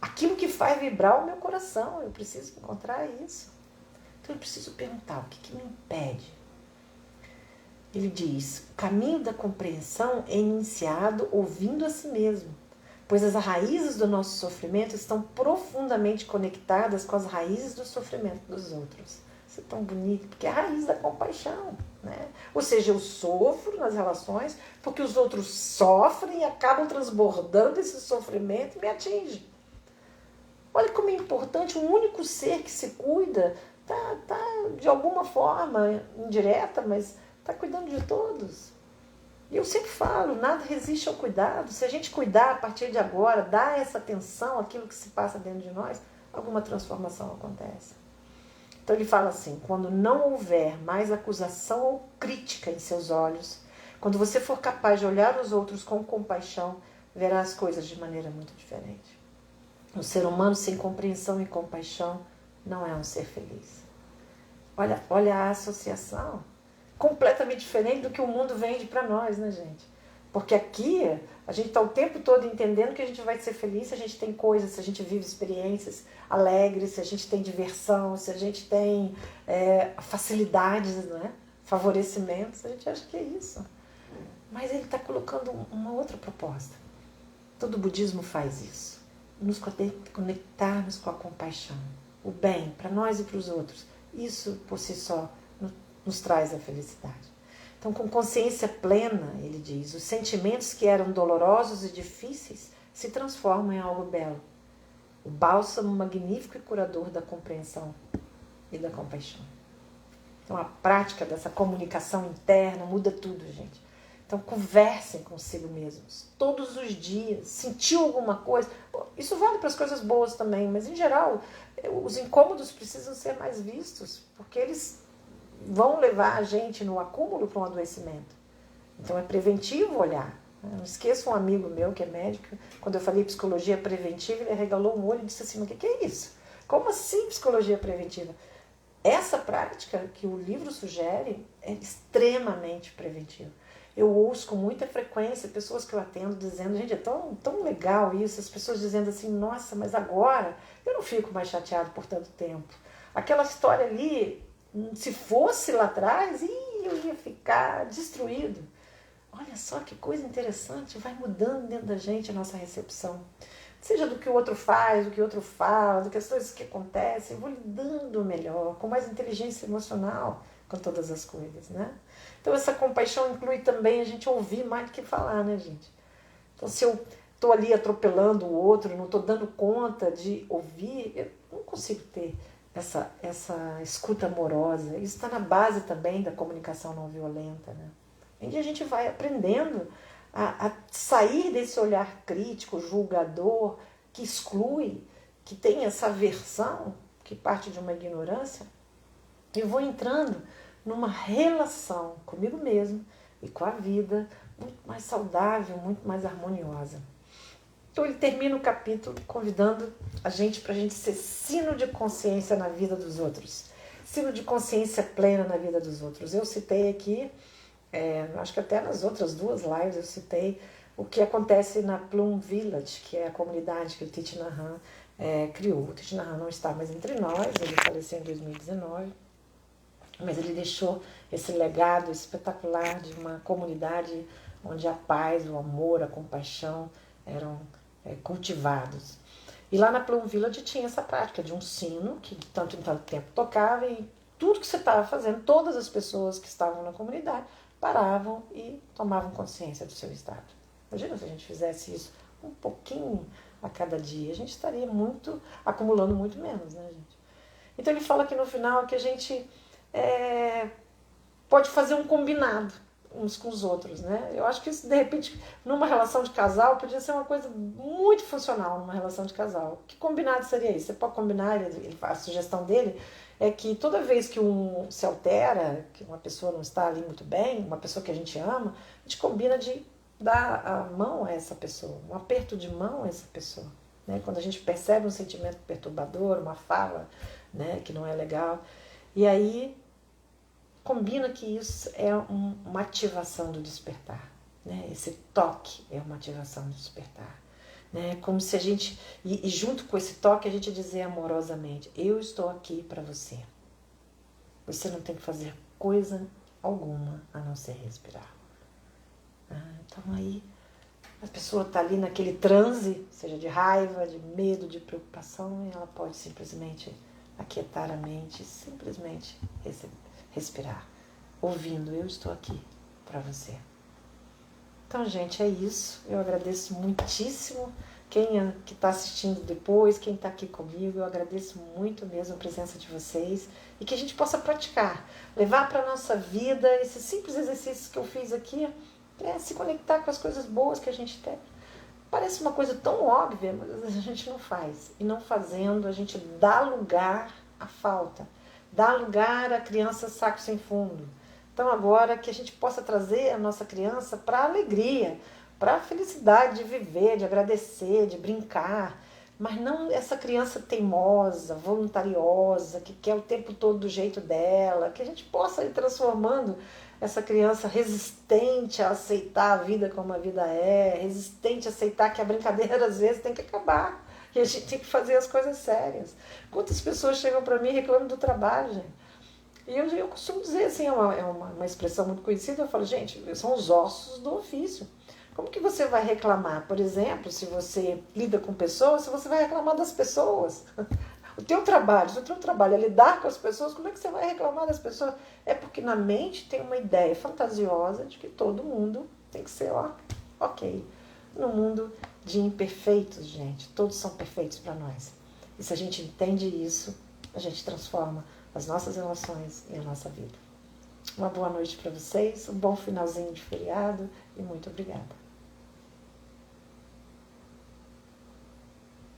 Aquilo que faz vibrar o meu coração, eu preciso encontrar isso. Então eu preciso perguntar, o que me impede? Ele diz, o caminho da compreensão é iniciado ouvindo a si mesmo, pois as raízes do nosso sofrimento estão profundamente conectadas com as raízes do sofrimento dos outros. Isso é tão bonito, porque é a raiz da compaixão, né? Ou seja, eu sofro nas relações porque os outros sofrem e acabam transbordando esse sofrimento e me atingem. Olha como é importante, um único ser que se cuida, tá de alguma forma, indireta, mas está cuidando de todos. E eu sempre falo, nada resiste ao cuidado. Se a gente cuidar a partir de agora, dar essa atenção àquilo que se passa dentro de nós, alguma transformação acontece. Então ele fala assim, quando não houver mais acusação ou crítica em seus olhos, quando você for capaz de olhar os outros com compaixão, verá as coisas de maneira muito diferente. Um ser humano sem compreensão e compaixão não é um ser feliz. Olha a associação. Completamente diferente do que o mundo vende para nós, né, gente? Porque aqui a gente está o tempo todo entendendo que a gente vai ser feliz se a gente tem coisas, se a gente vive experiências alegres, se a gente tem diversão, se a gente tem facilidades, né? Favorecimentos, a gente acha que é isso. Mas ele está colocando uma outra proposta. Todo o budismo faz isso. Nos conectarmos com a compaixão. O bem para nós e para os outros. Isso, por si só, nos traz a felicidade. Então, com consciência plena, ele diz, os sentimentos que eram dolorosos e difíceis se transformam em algo belo. O bálsamo magnífico e curador da compreensão e da compaixão. Então, a prática dessa comunicação interna muda tudo, gente. Então, conversem consigo mesmos, todos os dias. Sentiu alguma coisa? Isso vale para as coisas boas também, mas, em geral, os incômodos precisam ser mais vistos, porque eles vão levar a gente no acúmulo para um adoecimento. Então, é preventivo olhar. Não esqueça um amigo meu que é médico, quando eu falei psicologia preventiva, ele arregalou um olho e disse assim, mas o que é isso? Como assim psicologia preventiva? Essa prática que o livro sugere é extremamente preventiva. Eu ouço com muita frequência pessoas que eu atendo dizendo, gente, é tão legal isso, as pessoas dizendo assim, nossa, mas agora eu não fico mais chateado por tanto tempo. Aquela história ali, se fosse lá atrás, eu ia ficar destruído. Olha só que coisa interessante, vai mudando dentro da gente a nossa recepção. Seja do que o outro faz, do que o outro fala, do que as coisas que acontecem, eu vou lidando melhor, com mais inteligência emocional com todas as coisas, né? Então essa compaixão inclui também a gente ouvir mais do que falar, né, gente? Então se eu estou ali atropelando o outro, não estou dando conta de ouvir, eu não consigo ter essa escuta amorosa. Isso está na base também da comunicação não violenta, né? Em que a gente vai aprendendo a sair desse olhar crítico, julgador, que exclui, que tem essa aversão, que parte de uma ignorância, e vou entrando numa relação comigo mesmo e com a vida muito mais saudável, muito mais harmoniosa. Então ele termina o capítulo convidando a gente para a gente ser sino de consciência na vida dos outros. estilo de consciência plena na vida dos outros. Eu citei aqui, acho que até nas outras 2 lives eu citei o que acontece na Plum Village, que é a comunidade que o Thich Nhat Hanh criou. O Thich Nhat Hanh não está mais entre nós, ele faleceu em 2019, mas ele deixou esse legado espetacular de uma comunidade onde a paz, o amor, a compaixão eram cultivados. E lá na Plum Village tinha essa prática de um sino que tanto em tanto tempo tocava, e tudo que você estava fazendo, todas as pessoas que estavam na comunidade paravam e tomavam consciência do seu estado. Imagina se a gente fizesse isso um pouquinho a cada dia, a gente estaria acumulando muito menos, né, gente? Então ele fala aqui no final que a gente pode fazer um combinado uns com os outros, né? Eu acho que isso, de repente, numa relação de casal, podia ser uma coisa muito funcional numa relação de casal. Que combinado seria isso? Você pode combinar, a sugestão dele é que toda vez que um se altera, que uma pessoa não está ali muito bem, uma pessoa que a gente ama, a gente combina de dar a mão a essa pessoa, um aperto de mão a essa pessoa, né? Quando a gente percebe um sentimento perturbador, uma fala, né, que não é legal, e aí combina que isso é uma ativação do despertar, né? Esse toque é uma ativação do despertar, né? Como se a gente, e junto com esse toque, a gente dizer amorosamente: eu estou aqui para você. Você não tem que fazer coisa alguma a não ser respirar. Então aí a pessoa está ali naquele transe, seja de raiva, de medo, de preocupação, e ela pode simplesmente aquietar a mente, simplesmente respirar, ouvindo: eu estou aqui para você. Então, gente, é isso. Eu agradeço muitíssimo quem que está assistindo depois, quem está aqui comigo. Eu agradeço muito mesmo a presença de vocês, e que a gente possa praticar, levar para a nossa vida esses simples exercícios que eu fiz aqui, se conectar com as coisas boas que a gente tem. Parece uma coisa tão óbvia, mas a gente não faz. E não fazendo, a gente dá lugar à falta, dá lugar à criança saco sem fundo. Então agora que a gente possa trazer a nossa criança para a alegria, para a felicidade de viver, de agradecer, de brincar, mas não essa criança teimosa, voluntariosa, que quer o tempo todo do jeito dela, que a gente possa ir transformando essa criança resistente a aceitar a vida como a vida é, resistente a aceitar que a brincadeira às vezes tem que acabar, e a gente tem que fazer as coisas sérias. Quantas pessoas chegam para mim reclamando do trabalho, gente? E eu costumo dizer assim, é uma expressão muito conhecida, eu falo: gente, são os ossos do ofício. Como que você vai reclamar, por exemplo, se você lida com pessoas, se você vai reclamar das pessoas? O teu trabalho, se o teu trabalho é lidar com as pessoas, como é que você vai reclamar das pessoas? É porque na mente tem uma ideia fantasiosa de que todo mundo tem que ser ok. No mundo de imperfeitos, gente, todos são perfeitos para nós. E se a gente entende isso, a gente transforma as nossas relações e a nossa vida. Uma boa noite para vocês, um bom finalzinho de feriado e muito obrigada.